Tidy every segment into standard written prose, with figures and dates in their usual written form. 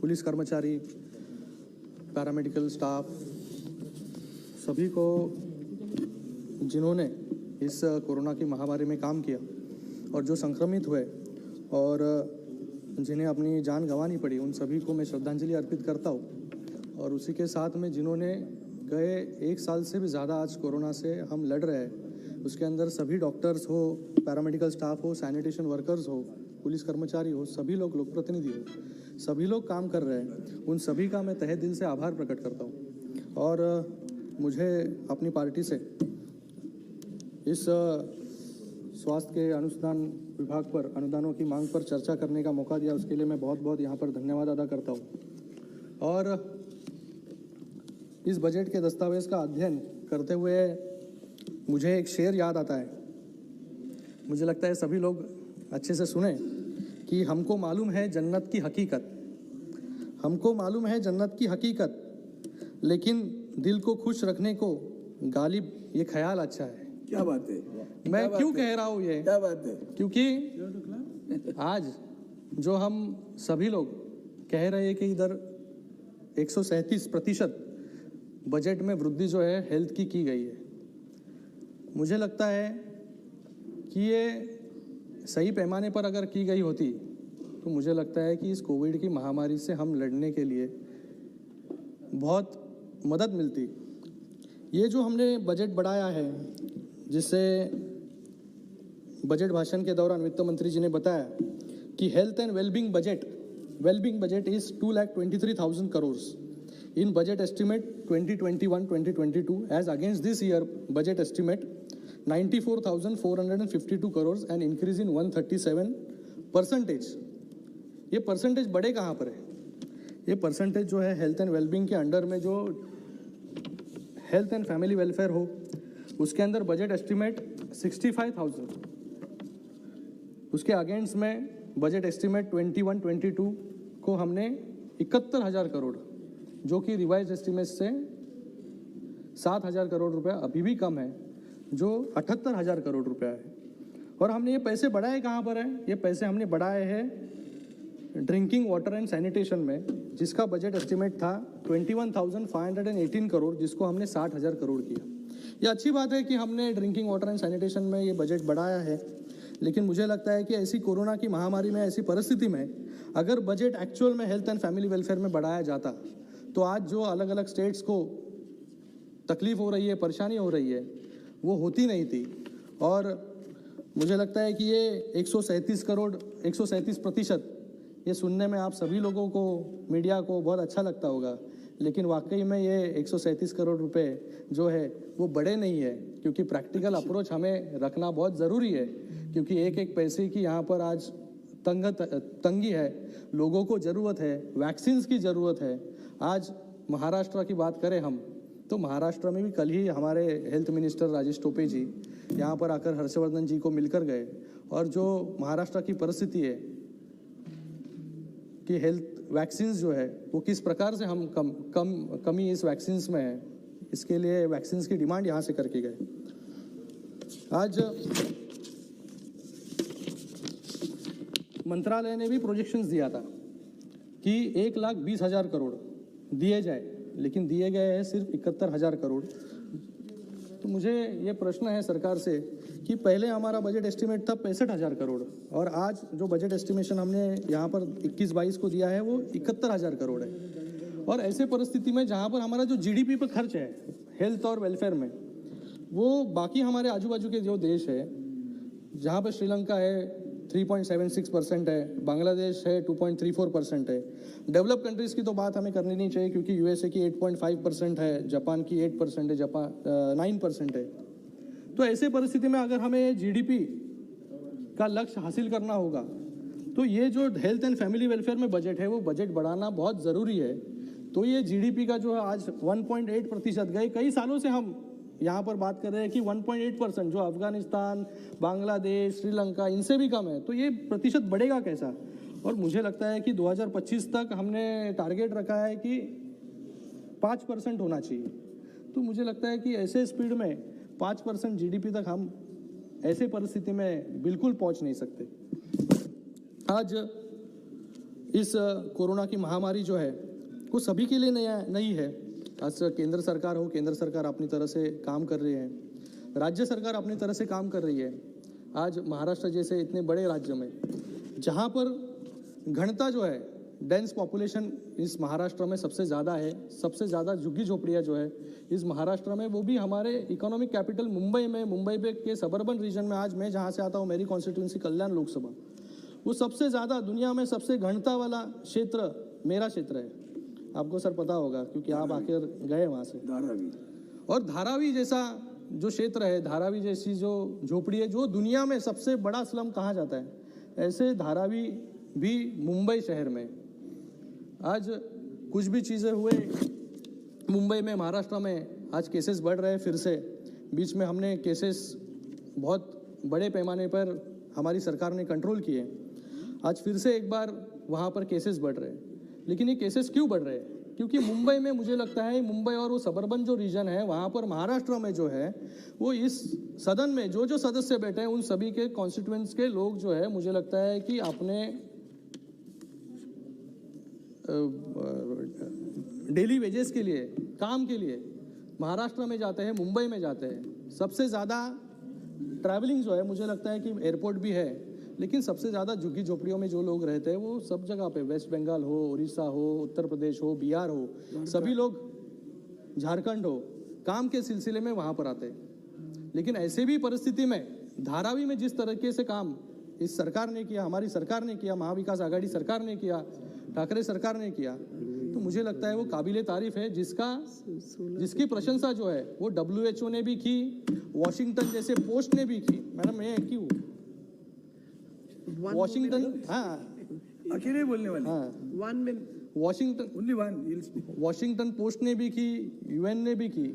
Police कर्मचारी, paramedical staff, सभी को जिन्होंने इस कोरोना की महामारी में काम किया और जो संक्रमित हुए और जिन्हें अपनी जान गंवानी पड़ी, उन सभी को मैं श्रद्धांजलि अर्पित करता हूँ। और उसी के साथ में जिन्होंने गए 1 साल से भी ज़्यादा आज कोरोना से हम लड़ रहे हैं, उसके अंदर सभी डॉक्टर्स हो, पैरामेडिकल स्टाफ हो, सैनिटेशन वर्कर्स हो, पुलिस कर्मचारी हो, सभी लोग, लोक प्रतिनिधि हो, सभी लोग काम कर रहे हैं, उन सभी का मैं तहे दिल से आभार प्रकट करता हूँ। और मुझे अपनी पार्टी से इस स्वास्थ्य के अनुदान विभाग पर अनुदानों की मांग पर चर्चा करने का मौका दिया, उसके लिए मैं बहुत बहुत यहाँ पर धन्यवाद अदा करता हूँ। और इस बजट के दस्तावेज का अध्ययन करते हुए मुझे एक शेर याद आता है, मुझे लगता है सभी लोग अच्छे से सुने कि हमको मालूम है जन्नत की हकीकत, हमको मालूम है जन्नत की हकीकत, लेकिन दिल को खुश रखने को गालिब ये ख्याल अच्छा है। क्या बात है, मैं क्यों कह रहा हूँ ये? क्या बात है? क्योंकि आज जो हम सभी लोग कह रहे हैं कि इधर 137% बजट में वृद्धि जो है हेल्थ की गई है, मुझे लगता है कि ये सही पैमाने पर अगर की गई होती तो मुझे लगता है कि इस कोविड की महामारी से हम लड़ने के लिए बहुत मदद मिलती। ये जो हमने बजट बढ़ाया है, जिससे बजट भाषण के दौरान वित्त मंत्री जी ने बताया कि health and wellbeing budget is 2,23,000 crore in budget estimate 2021-2022 as against this year budget estimate 94,452 crore and increase in 137%। ये परसेंटेज बढ़े कहाँ पर है? ये परसेंटेज जो है हेल्थ एंड वेलबींग के अंडर में जो हेल्थ एंड फैमिली वेलफेयर हो, उसके अंदर बजट एस्टिमेट 65,000, उसके अगेंस्ट में बजट एस्टिमेट 21-22 को हमने 71,000 करोड़, जो कि रिवाइज एस्टिमेट से 7,000 करोड़ रुपया अभी भी कम है, जो 78,000 करोड़ रुपया है। और हमने ये पैसे बढ़ाए कहाँ पर है? ये पैसे हमने बढ़ाए हैं ड्रिंकिंग वाटर एंड सैनिटेशन में, जिसका बजट एस्टिमेट था 21,518 करोड़, जिसको हमने 60,000 करोड़ किया। ये अच्छी बात है कि हमने ड्रिंकिंग वाटर एंड सैनिटेशन में ये बजट बढ़ाया है, लेकिन मुझे लगता है कि ऐसी कोरोना की महामारी में, ऐसी परिस्थिति में अगर बजट एक्चुअल में हेल्थ एंड फैमिली वेलफेयर में बढ़ाया जाता तो आज जो अलग अलग स्टेट्स को तकलीफ हो रही है, परेशानी हो रही है, वो होती नहीं थी। और मुझे लगता है कि ये 137%, ये सुनने में आप सभी लोगों को, मीडिया को बहुत अच्छा लगता होगा, लेकिन वाकई में ये 137 करोड़ रुपए जो है वो बड़े नहीं है, क्योंकि प्रैक्टिकल अप्रोच हमें रखना बहुत ज़रूरी है, क्योंकि एक एक पैसे की यहाँ पर आज तंगी है, लोगों को ज़रूरत है, वैक्सीन्स की ज़रूरत है। आज महाराष्ट्र की बात करें हम, तो महाराष्ट्र में भी कल ही हमारे हेल्थ मिनिस्टर राजेश टोपे जी यहाँ पर आकर हर्षवर्धन जी को मिलकर गए, और जो महाराष्ट्र की परिस्थिति है कि हेल्थ वैक्सीन्स जो है वो किस प्रकार से हम कमी इस वैक्सीन्स में है, इसके लिए वैक्सीन्स की डिमांड यहाँ से करके गए। आज मंत्रालय ने भी प्रोजेक्शंस दिया था कि 1,20,000 करोड़ दिए जाए, लेकिन दिए गए हैं सिर्फ 71,000 करोड़। तो मुझे ये प्रश्न है सरकार से कि पहले हमारा बजट एस्टिमेट था 65,000 करोड़, और आज जो बजट एस्टिमेशन हमने यहाँ पर 21-22 को दिया है वो 71,000 करोड़ है। और ऐसे परिस्थिति में जहाँ पर हमारा जो जीडीपी पर खर्च है हेल्थ और वेलफेयर में, वो बाकी हमारे आजू बाजू के जो देश है, जहाँ पर श्रीलंका है 3.76% है, बांग्लादेश है 2.34% है, डेवलप कंट्रीज़ की तो बात हमें करनी नहीं चाहिए, क्योंकि यूएसए की 8.5% है, जापान की 8% है, 9% है। तो ऐसे परिस्थिति में अगर हमें जीडीपी का लक्ष्य हासिल करना होगा, तो ये जो हेल्थ एंड फैमिली वेलफेयर में बजट है वो बजट बढ़ाना बहुत ज़रूरी है। तो ये जीडीपी का जो है आज 1.8% गए कई सालों से हम यहाँ पर बात कर रहे हैं कि 1.8%, जो अफगानिस्तान, बांग्लादेश, श्रीलंका, इनसे भी कम है, तो ये प्रतिशत बढ़ेगा कैसा? और मुझे लगता है कि 2025 तक हमने टारगेट रखा है कि 5% होना चाहिए। तो मुझे लगता है कि ऐसे स्पीड में 5% जीडीपी तक हम ऐसे परिस्थिति में बिल्कुल पहुंच नहीं सकते। आज इस कोरोना की महामारी जो है वो सभी के लिए नई है। आज केंद्र सरकार हो, केंद्र सरकार अपनी तरह से काम कर रही है, राज्य सरकार अपनी तरह से काम कर रही है। आज महाराष्ट्र जैसे इतने बड़े राज्य में जहाँ पर घनता जो है, डेंस पॉपुलेशन इस महाराष्ट्र में सबसे ज़्यादा है, सबसे ज़्यादा झुग्गी झोपड़ियाँ जो है इस महाराष्ट्र में, वो भी हमारे इकोनॉमिक कैपिटल मुंबई में, मुंबई पे के सबर्बन रीजन में। आज मैं जहाँ से आता हूँ, मेरी कॉन्स्टिट्यूंसी कल्याण लोकसभा, वो सबसे ज़्यादा दुनिया में सबसे घनता वाला क्षेत्र मेरा क्षेत्र है। आपको सर पता होगा क्योंकि आप आकर गए वहाँ से। धारावी और धारावी जैसा जो क्षेत्र है, धारावी जैसी जो झोपड़ी है, जो दुनिया में सबसे बड़ा स्लम कहा जाता है, ऐसे धारावी भी मुंबई शहर में आज कुछ भी चीज़ें हुए मुंबई में, महाराष्ट्र में आज केसेस बढ़ रहे हैं फिर से। बीच में हमने केसेस बहुत बड़े पैमाने पर हमारी सरकार ने कंट्रोल किए, आज फिर से एक बार वहाँ पर केसेस बढ़ रहे हैं। लेकिन ये केसेस क्यों बढ़ रहे हैं? क्योंकि मुंबई में मुझे लगता है, मुंबई और वो सबर्बन जो रीजन है वहाँ पर महाराष्ट्र में जो है वो इस सदन में जो सदस्य बैठे हैं उन सभी के कॉन्स्टिट्यूएंट्स के लोग जो है, मुझे लगता है कि अपने डेली वेजेस के लिए, काम के लिए महाराष्ट्र में जाते हैं, मुंबई में जाते हैं। सबसे ज़्यादा ट्रैवलिंग जो है, मुझे लगता है कि एयरपोर्ट भी है, लेकिन सबसे ज़्यादा झुग्गी झोपड़ियों में जो लोग रहते हैं वो सब जगह पे, वेस्ट बंगाल हो, उड़ीसा हो, उत्तर प्रदेश हो, बिहार हो, सभी लोग, झारखंड हो, काम के सिलसिले में वहाँ पर आते हैं। लेकिन ऐसे भी परिस्थिति में धारावी में जिस तरीके से काम इस सरकार ने किया, हमारी सरकार ने किया, महाविकास आघाड़ी सरकार ने किया, ठाकरे सरकार ने किया, तो मुझे लगता है वो काबिले तारीफ है, जिसकी प्रशंसा जो है वो WHO ने भी की, वॉशिंगटन जैसे पोस्ट ने भी की। मैडम मैं की हूँ वॉशिंगटन, हाँ अकेले बोलने वाले, हाँ 1 minute, वॉशिंगटन पोस्ट ने भी की, UN ने भी की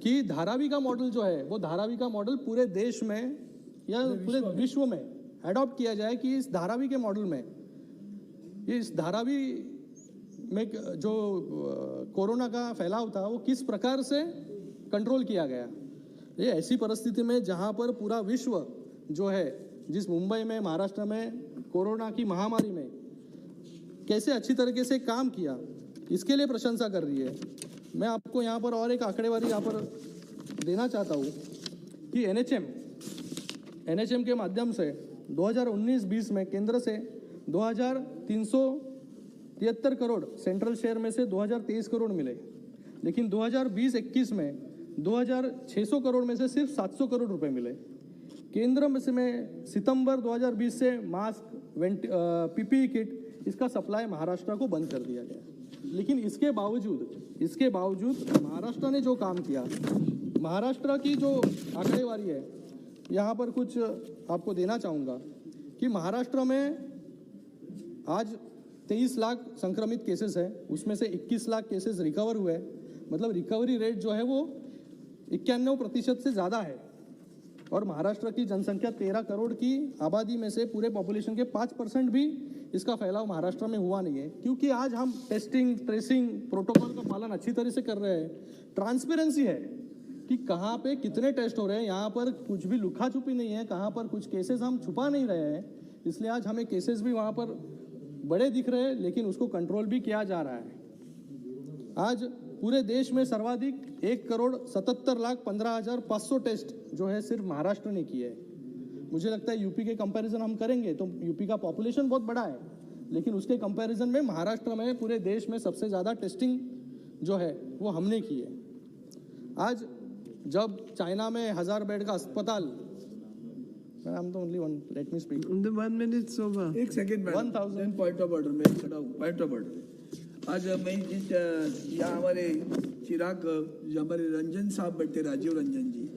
कि धारावी का मॉडल जो है वो धारावी का मॉडल पूरे देश में या पूरे विश्व में अडॉप्ट किया जाए, कि इस धारावी के मॉडल में, इस धारावी में जो कोरोना का फैलाव था वो किस प्रकार से कंट्रोल किया गया। ये ऐसी परिस्थिति में जहाँ पर पूरा विश्व जो है, जिस मुंबई में, महाराष्ट्र में कोरोना की महामारी में कैसे अच्छी तरीके से काम किया, इसके लिए प्रशंसा कर रही है। मैं आपको यहाँ पर और एक आंकड़ेवारी यहाँ पर देना चाहता हूँ कि NHM के माध्यम से 2019-20 में केंद्र से 2373 करोड़, सेंट्रल शेयर में से 2023 करोड़ मिले, लेकिन 2020-21 में 2600 करोड़ में से सिर्फ 700 करोड़ रुपए मिले। केंद्र में सितंबर 2020 से मास्क, PPE किट, इसका सप्लाई महाराष्ट्र को बंद कर दिया गया। लेकिन इसके बावजूद महाराष्ट्र ने जो काम किया, महाराष्ट्र की जो आंकड़ेवारी है, यहाँ पर कुछ आपको देना चाहूँगा कि महाराष्ट्र में आज 23 लाख संक्रमित केसेस है, उसमें से 21 लाख केसेस रिकवर हुए, मतलब रिकवरी रेट जो है वो 91% से ज़्यादा है। और महाराष्ट्र की जनसंख्या 13 करोड़ की आबादी में से पूरे पॉपुलेशन के 5% भी इसका फैलाव महाराष्ट्र में हुआ नहीं है, क्योंकि आज हम टेस्टिंग, ट्रेसिंग, प्रोटोकॉल का पालन अच्छी तरह से कर रहे हैं। ट्रांसपेरेंसी है कि कहाँ पे कितने टेस्ट हो रहे हैं, यहाँ पर कुछ भी लुका छुपी नहीं है, कहाँ पर कुछ केसेस हम छुपा नहीं रहे हैं। इसलिए आज हमें केसेस भी वहाँ पर बड़े दिख रहे हैं, लेकिन उसको कंट्रोल भी किया जा रहा है। आज पूरे देश में सर्वाधिक 1,77,15,500 टेस्ट जो है सिर्फ महाराष्ट्र ने किए है। मुझे लगता है यूपी के कंपैरिजन हम करेंगे तो यूपी का पॉपुलेशन बहुत बड़ा है, लेकिन उसके कंपैरिजन में महाराष्ट्र में पूरे देश में सबसे ज़्यादा टेस्टिंग जो है वो हमने की है। आज जब चाइना में 1000 बेड का अस्पताल, I'm the only one, let me speak. The 1 minute's over. एक second madam, 1000 point of order में खड़ा हूँ, पॉइंट ऑफ ऑर्डर। आज मैं यहाँ हमारे चिराग, जो हमारे रंजन साहब बैठे, राजीव रंजन जी,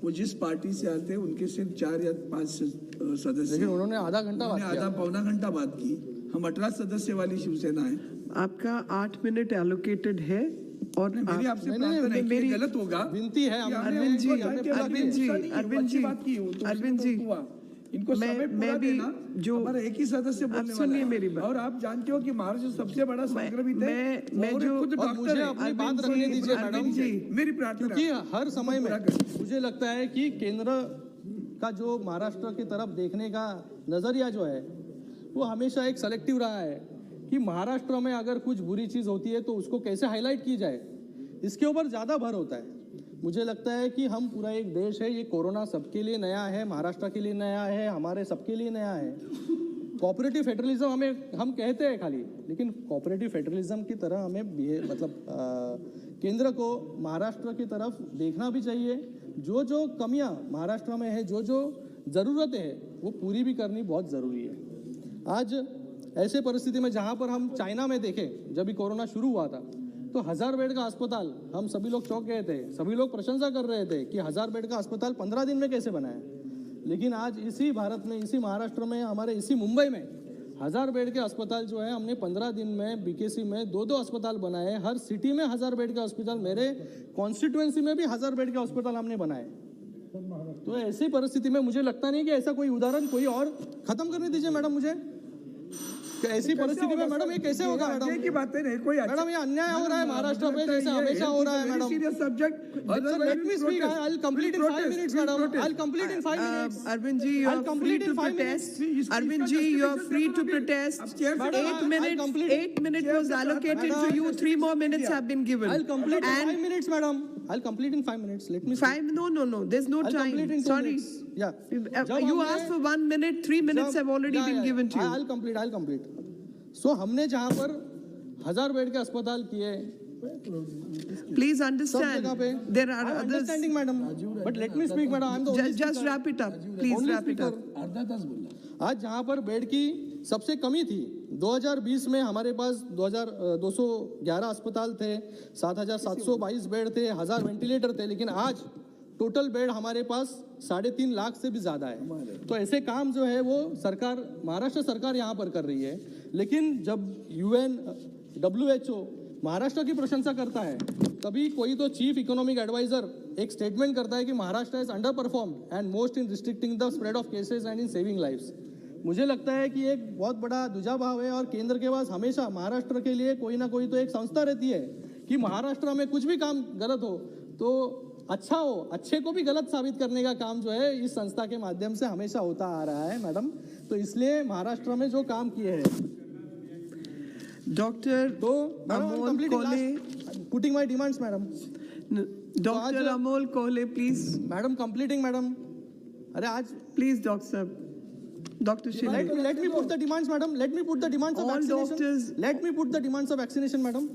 वो जिस पार्टी से आते हैं उनके सिर्फ 4 या 5 सदस्य, लेकिन उन्होंने आधा पौना घंटा बात की। हम 18 सदस्य वाली शिवसेना है। आपका 8 मिनट एलोकेटेड है और मेरी आपसे प्रार्थना है कि ये गलत होगा, विनती है। अरविंद जी, इनको समय पूरा देना। जो हमारा एक ही सदस्य बोलने वाला है, मेरी बात। और आप जानते हो कि महाराष्ट्र सबसे बड़ा संक्रमित है। मैं जो मुझे अपनी बात रखने दीजिए मैडम जी, मेरी प्रार्थना, क्योंकि हर समय में मुझे लगता है कि केंद्र का जो महाराष्ट्र की तरफ देखने का नजरिया जो है वो हमेशा एक सेलेक्टिव रहा है कि महाराष्ट्र में अगर कुछ बुरी चीज़ होती है तो उसको कैसे हाईलाइट की जाए, इसके ऊपर ज़्यादा भर होता है। मुझे लगता है कि हम पूरा एक देश है, ये कोरोना सबके लिए नया है, महाराष्ट्र के लिए नया है, हमारे सबके लिए नया है। कोऑपरेटिव फेडरलिज्म हम कहते हैं खाली, लेकिन कोऑपरेटिव फेडरलिज्म की तरह हमें केंद्र को महाराष्ट्र की तरफ देखना भी चाहिए। जो जो कमियां महाराष्ट्र में है, जो जो ज़रूरतें हैं, वो पूरी भी करनी बहुत ज़रूरी है। आज ऐसे परिस्थिति में जहाँ पर हम चाइना में देखें, जब भी कोरोना शुरू हुआ था तो 1000 बेड का अस्पताल, हम सभी लोग चौंक गए थे, सभी लोग प्रशंसा कर रहे थे कि 1000 बेड का अस्पताल 15 दिन में कैसे बनाया। लेकिन आज इसी भारत में, इसी महाराष्ट्र में, हमारे इसी मुंबई में 1000 बेड के अस्पताल जो है हमने 15 दिन में बीकेसी में 2-2 अस्पताल बनाए। हर सिटी में 1000 बेड का अस्पताल, मेरे कॉन्स्टिट्यूएंसी में भी 1000 बेड का अस्पताल हमने बनाए। तो ऐसी परिस्थिति में मुझे लगता नहीं कि ऐसा कोई उदाहरण कोई और खत्म करने दीजिए मैडम मुझे। ऐसी परिस्थिति में मैडम ये कैसे होगा मैडम? अन्याय की बातें नहीं, कोई मैडम ये अन्याय हो रहा है महाराष्ट्र में, जैसे हमेशा हो रहा है madam. Serious subject. Let me speak. I'll complete in 5 minutes, madam. I'll complete in 5 minutes. Arvind ji, you I'll are free complete to in 5 protest. minutes. Arvind ji, you are free to protest. Madam, 8 I'll minutes. complete. 8 minutes was allocated to you. 3 more minutes have been given. I'll complete in 5 And minutes, madam. I'll complete in 5 minutes. Let me speak. 5? No. There's no I'll complete time. in 2 Sorry. minutes. Yeah. You asked for 1 minute. 3 minutes have already been given to you. I'll complete. So हमने जहाँ पर 1000 bed के अस्पताल किए, Please सब understand. जगह पे There are I'm others. understanding, madam. But let me speak, madam. I'm the only Just speaker. wrap it up. Please Only wrap it up. speaker. अर्धा तास बोलला। आज जहाँ पर बेड की सबसे कमी थी, 2020 में हमारे पास 2211 अस्पताल थे, 7722 बेड थे, 1000 वेंटिलेटर थे, लेकिन आज टोटल बेड हमारे पास 3.5 लाख से भी ज़्यादा है। तो ऐसे काम जो है वो सरकार, महाराष्ट्र सरकार यहाँ पर कर रही है। लेकिन जब UN WHO महाराष्ट्र की प्रशंसा करता है, तभी कोई तो चीफ इकोनॉमिक एडवाइजर एक स्टेटमेंट करता है कि Maharashtra is under performed and most in restricting the spread of cases and in saving lives. मुझे लगता है कि एक बहुत बड़ा दुजाभाव है और केंद्र के पास हमेशा महाराष्ट्र के लिए कोई ना कोई तो एक संस्था रहती है कि महाराष्ट्र में कुछ भी काम गलत हो तो अच्छा हो, अच्छे को भी गलत साबित करने का काम जो है इस संस्था के माध्यम से हमेशा होता आ रहा है मैडम। तो इसलिए महाराष्ट्र में जो काम किए हैं Dr. तो Amol Kole. Putting my demands madam. Dr. Amol Kole, please. Madam completing madam. अरे आज Please, Doctor. Dr. Shinde. let me put the demands madam, let me put the demands of All vaccination, doctors- let me put the demands of vaccination madam।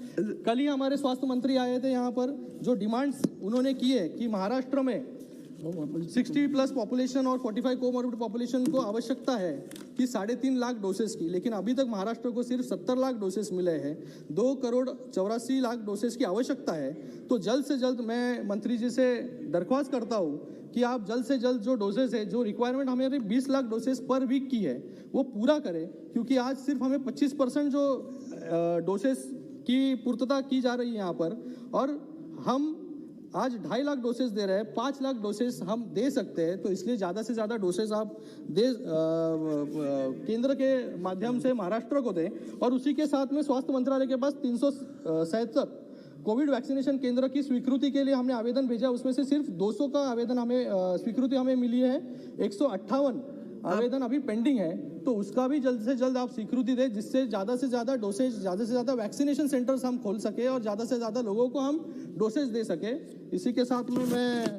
कल ही हमारे स्वास्थ्य मंत्री आए थे यहाँ पर, जो डिमांड्स उन्होंने की है कि महाराष्ट्र में 60+ पॉपुलेशन और 45 कोमॉर्बिड पॉपुलेशन को आवश्यकता है कि 3.5 लाख डोसेस की, लेकिन अभी तक महाराष्ट्र को सिर्फ 70 लाख डोसेस मिले हैं। 2,84,00,000 डोसेस की आवश्यकता है। तो जल्द से जल्द मैं मंत्री जी से दरख्वास्त करता हूँ कि आप जल्द से जल्द जो डोसेस है, जो रिक्वायरमेंट हमें 20 लाख डोसेस पर वीक की है, वो पूरा करें, क्योंकि आज सिर्फ हमें 25% जो डोसेस की पूर्तता की जा रही है यहाँ पर, और हम आज 2.5 लाख डोसेस दे रहे हैं, 5 लाख डोसेस हम दे सकते हैं। तो इसलिए ज़्यादा से ज़्यादा डोसेस आप केंद्र के माध्यम से महाराष्ट्र को दें, और उसी के साथ में स्वास्थ्य मंत्रालय के पास 377 कोविड वैक्सीनेशन केंद्र की स्वीकृति के लिए हमने आवेदन भेजा। उसमें से सिर्फ 200 का आवेदन स्वीकृति हमें मिली है, 158 आवेदन अभी पेंडिंग है। तो उसका भी जल्द से जल्द आप स्वीकृति दें, जिससे ज़्यादा से ज़्यादा डोसेज, ज़्यादा से ज़्यादा वैक्सीनेशन सेंटर्स हम खोल सके और ज़्यादा से ज़्यादा लोगों को हम डोसेज दे सके। इसी के साथ में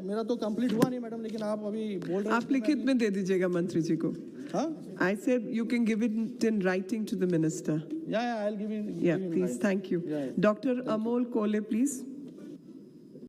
मेरा तो कंप्लीट हुआ नहीं मैडम, लेकिन आप अभी बोल रहे हैं। आप लिखित में दे दीजिएगा मंत्री जी को। हाँ, I said you can give it in writing to the minister. या I will give Yeah, please. Thank you. Yeah. Dr. Amol Kole, please.